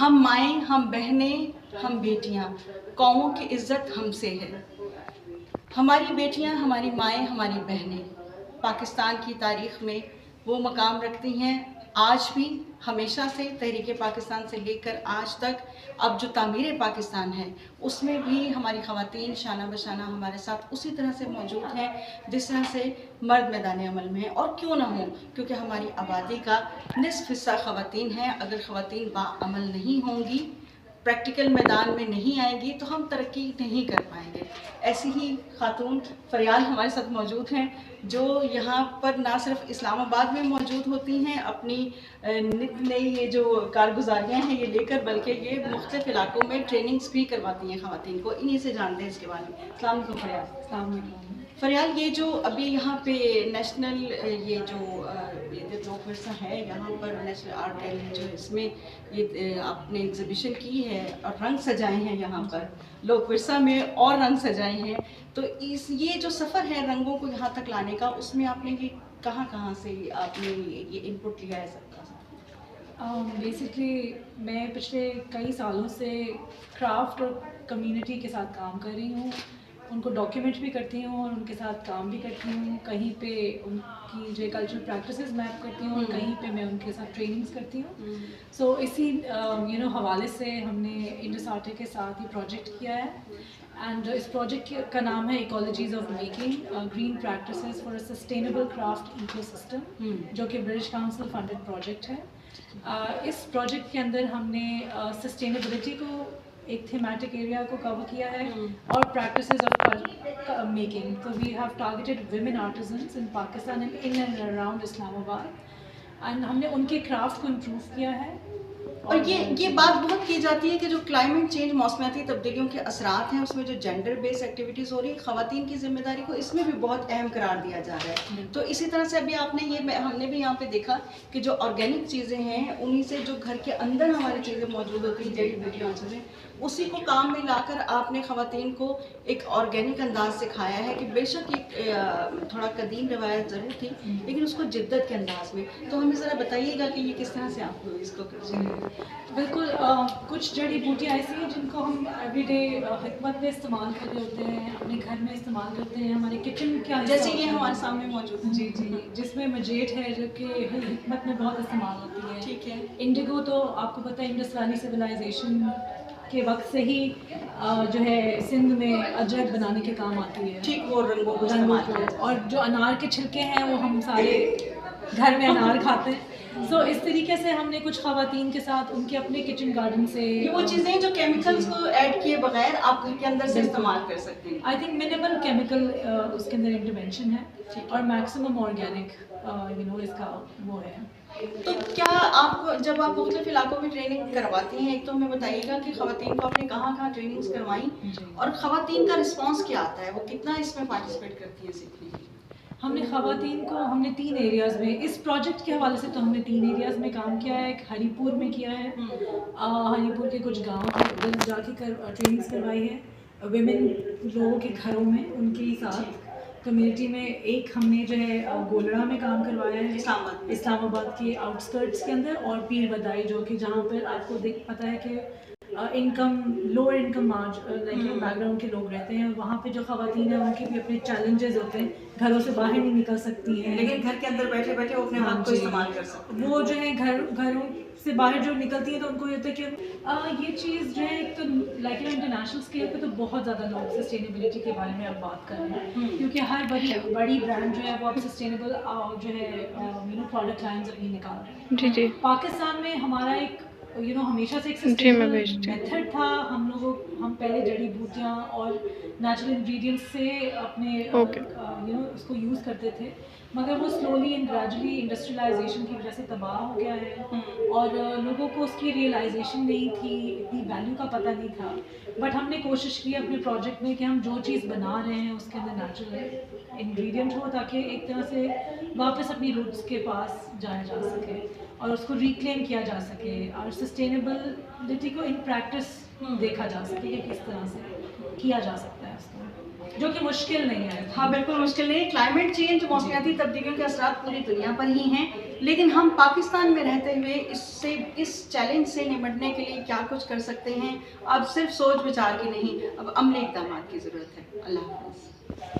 ہم مائیں، ہم بہنیں، ہم بیٹیاں، قوموں کی عزت ہم سے ہے. ہماری بیٹیاں، ہماری مائیں، ہماری بہنیں پاکستان کی تاریخ میں وہ مقام رکھتی ہیں. آج بھی، ہمیشہ سے، تحریک پاکستان سے لے کر آج تک، اب جو تعمیر پاکستان ہے اس میں بھی ہماری خواتین شانہ بشانہ ہمارے ساتھ اسی طرح سے موجود ہیں جس طرح سے مرد میدان عمل میں ہیں. اور کیوں نہ ہوں، کیونکہ ہماری آبادی کا نصف حصہ خواتین ہیں. اگر خواتین باعمل نہیں ہوں گی، پریکٹیکل میدان میں نہیں آئیں گی تو ہم ترقی نہیں کر پائیں گے. ایسی ہی خاتون فریال ہمارے ساتھ موجود ہیں جو یہاں پر نہ صرف اسلام آباد میں موجود ہوتی ہیں اپنی نت نئی یہ جو کارگزاریاں ہیں یہ لے کر، بلکہ یہ مختلف علاقوں میں ٹریننگز بھی کرواتی ہیں خواتین کو. انہی سے جانتے ہیں اس کے بارے میں. السلام علیکم فریال. السلام علیکم. فریال، یہ جو ابھی یہاں پہ نیشنل یہ جو لوک ورثہ ہے یہاں پر نیشنل آرٹ گیلری جو اس میں یہ آپ نے ایگزیبیشن کی ہے اور رنگ سجائے ہیں یہاں پر لوک ورثہ میں اور رنگ سجائے ہیں، تو یہ جو سفر ہے رنگوں کو یہاں تک لانے کا، اس میں آپ نے یہ کہاں سے آپ نے یہ انپٹ لیا ہے سب کا؟ بیسکلی میں پچھلے کئی سالوں سے کرافٹ اور کمیونٹی کے ساتھ کام کر رہی ہوں. ان کو ڈاکیومنٹ بھی کرتی ہوں اور ان کے ساتھ کام بھی کرتی ہوں. کہیں پہ ان کی جو کلچرل پریکٹسز میپ کرتی ہوں اور کہیں پہ میں ان کے ساتھ ٹریننگز کرتی ہوں. سو اسی حوالے سے ہم نے انڈس آرٹے کے ساتھ یہ پروجیکٹ کیا ہے. اینڈ اس پروجیکٹ کا نام ہے ecologies of making green practices for a sustainable craft ecosystem, جو کہ برٹش کاؤنسل فنڈڈ پروجیکٹ ہے. اس پروجیکٹ کے اندر ہم نے سسٹینیبلٹی کو ایک تھیمیٹک ایریا کو کور کیا ہے اور پریکٹسز آف میکنگ. تو we have targeted women artisans in Pakistan and in and around Islamabad, and ہم نے ان کے کرافٹ کو امپروو کیا ہے. اور یہ بات بہت کی جاتی ہے کہ جو کلائمیٹ چینج، موسمیاتی تبدیلیوں کے اثرات ہیں، اس میں جو جینڈر بیس ایکٹیویٹیز ہو رہی ہیں، خواتین کی ذمہ داری کو اس میں بھی بہت اہم قرار دیا جا رہا ہے. تو اسی طرح سے ابھی آپ نے ہم نے بھی یہاں پہ دیکھا کہ جو آرگینک چیزیں ہیں انہی سے جو گھر کے اندر ہماری چیزیں موجود ہوتی ہیں، جڑی بوٹیاں چیزیں، اسی کو کام میں لا کر آپ نے خواتین کو ایک آرگینک انداز سکھایا ہے کہ بے شک ایک تھوڑا قدیم روایت ضرور تھی لیکن اس کو جدت کے انداز میں. تو ہمیں ذرا بتائیے گا کہ یہ کس طرح سے آپ اس کو بالکل. کچھ جڑی بوٹیاں ایسی ہیں جن کو ہم ایوری ڈے حکمت میں استعمال کر رہے ہوتے ہیں، اپنے گھر میں استعمال کرتے ہیں. ہمارے کچن کیا، جیسے یہ ہمارے سامنے موجود ہے. جی جی، جس میں مجیٹ ہے جو کہ حکمت میں بہت استعمال ہوتی ہے. ٹھیک ہے. انڈیگو تو آپ کو پتہ ہے انڈس ویلی سویلائزیشن کے وقت سے ہی جو ہے سندھ میں ادرک بنانے کے کام آتی ہے. ٹھیک، وہ رنگوں کو استعمال کیا جاتا ہے. اور جو انار کے چھلکے ہیں وہ ہم سارے گھر میں انار کھاتے ہیں. سو اس طریقے سے ہم نے کچھ خواتین کے ساتھ ان کے اپنے کچن گارڈن سے وہ چیزیں جو کیمیکلز کو ایڈ کیے بغیر آپ گھر کے اندر سے استعمال کر سکتے ہیں. آئی تھنک منیمل کیمیکل اس کے اندر انٹرونشن ہے اور میکسیمم آرگینک اس کا وہ ہے. تو کیا آپ کو جب آپ مختلف علاقوں میں ٹریننگ کرواتی ہیں، ایک تو ہمیں بتائیے گا کہ خواتین کو آپ نے کہاں ٹریننگز کروائیں اور خواتین کا رسپانس کیا آتا ہے، وہ کتنا اس میں پارٹیسپیٹ کرتی ہیں سیکھنے کے لیے؟ ہم نے خواتین کو تین ایریاز میں، اس پروجیکٹ کے حوالے سے تو ہم نے 3 ایریاز میں کام کیا ہے. ایک ہری پور میں کیا ہے، ہری پور کے کچھ گاؤں کے ادھر جا کے ٹریننگز کروائی ہے ویمن لوگوں کے گھروں میں، ان کے ساتھ کمیونٹی میں. ایک ہم نے جو ہے گولڑا میں کام کروایا ہے اسلام آباد کے آؤٹسکرٹس کے اندر، اور پیر بدائی جو کہ جہاں پر آپ کو پتہ ہے کہ لوور انکم بیک گراؤنڈ کے لوگ رہتے ہیں. وہاں پہ جو خواتین ہیں ان کے بھی اپنے چیلنجز ہوتے ہیں، گھروں سے باہر نہیں نکل سکتی ہیں لیکن گھر کے اندر بیٹھے بیٹھے وہ اپنے وقت کو استعمال کر سکتے ہیں. وہ جو ہے گھروں سے باہر جو نکلتی ہیں تو ان کو یہ ہوتا ہے کہ یہ چیز جو ہے ایک تو لائک انٹرنیشنل اسکیل پہ تو بہت زیادہ لوگ سسٹینیبلٹی کے بارے میں اب بات کر رہے ہیں، کیونکہ ہر بڑی برانڈ جو ہے وہ اب سسٹینیبل جو ہے پروڈکٹ لائنز ابھی نکال رہے ہیں. جی جی. پاکستان میں ہمارا ایک ہمیشہ سے ایک سسٹینیبل میتھڈ تھا. ہم پہلے جڑی بوٹیاں اور نیچرل انگریڈینٹس سے اپنے اس کو یوز کرتے تھے، مگر وہ سلولی اینڈ گریجولی انڈسٹریلائزیشن کی وجہ سے تباہ ہو گیا ہے اور لوگوں کو اس کی ریئلائزیشن نہیں تھی، اتنی ویلیو کا پتہ نہیں تھا. بٹ ہم نے کوشش کی اپنے پروجیکٹ میں کہ ہم جو چیز بنا رہے ہیں اس کے اندر نیچرل انگریڈینٹ ہو تاکہ ایک طرح سے واپس اپنی روٹس کے پاس جایا جا سکے اور اس کو ریکلیم کیا جا سکے اور سسٹینیبلٹی کو ان پریکٹس دیکھا جا سکے کہ کس طرح سے کیا جا سکتا ہے اس کو، جو کہ مشکل نہیں ہے. ہاں بالکل مشکل نہیں ہے. کلائمیٹ چینج، موسمیاتی تبدیلیوں کے اثرات پوری دنیا پر ہی ہیں. لیکن ہم پاکستان میں رہتے ہوئے اس چیلنج سے نمٹنے کے لیے کیا کچھ کر سکتے ہیں؟ اب صرف سوچ بچار کی نہیں، اب عملی اقدامات کی ضرورت ہے۔ اللہ حافظ۔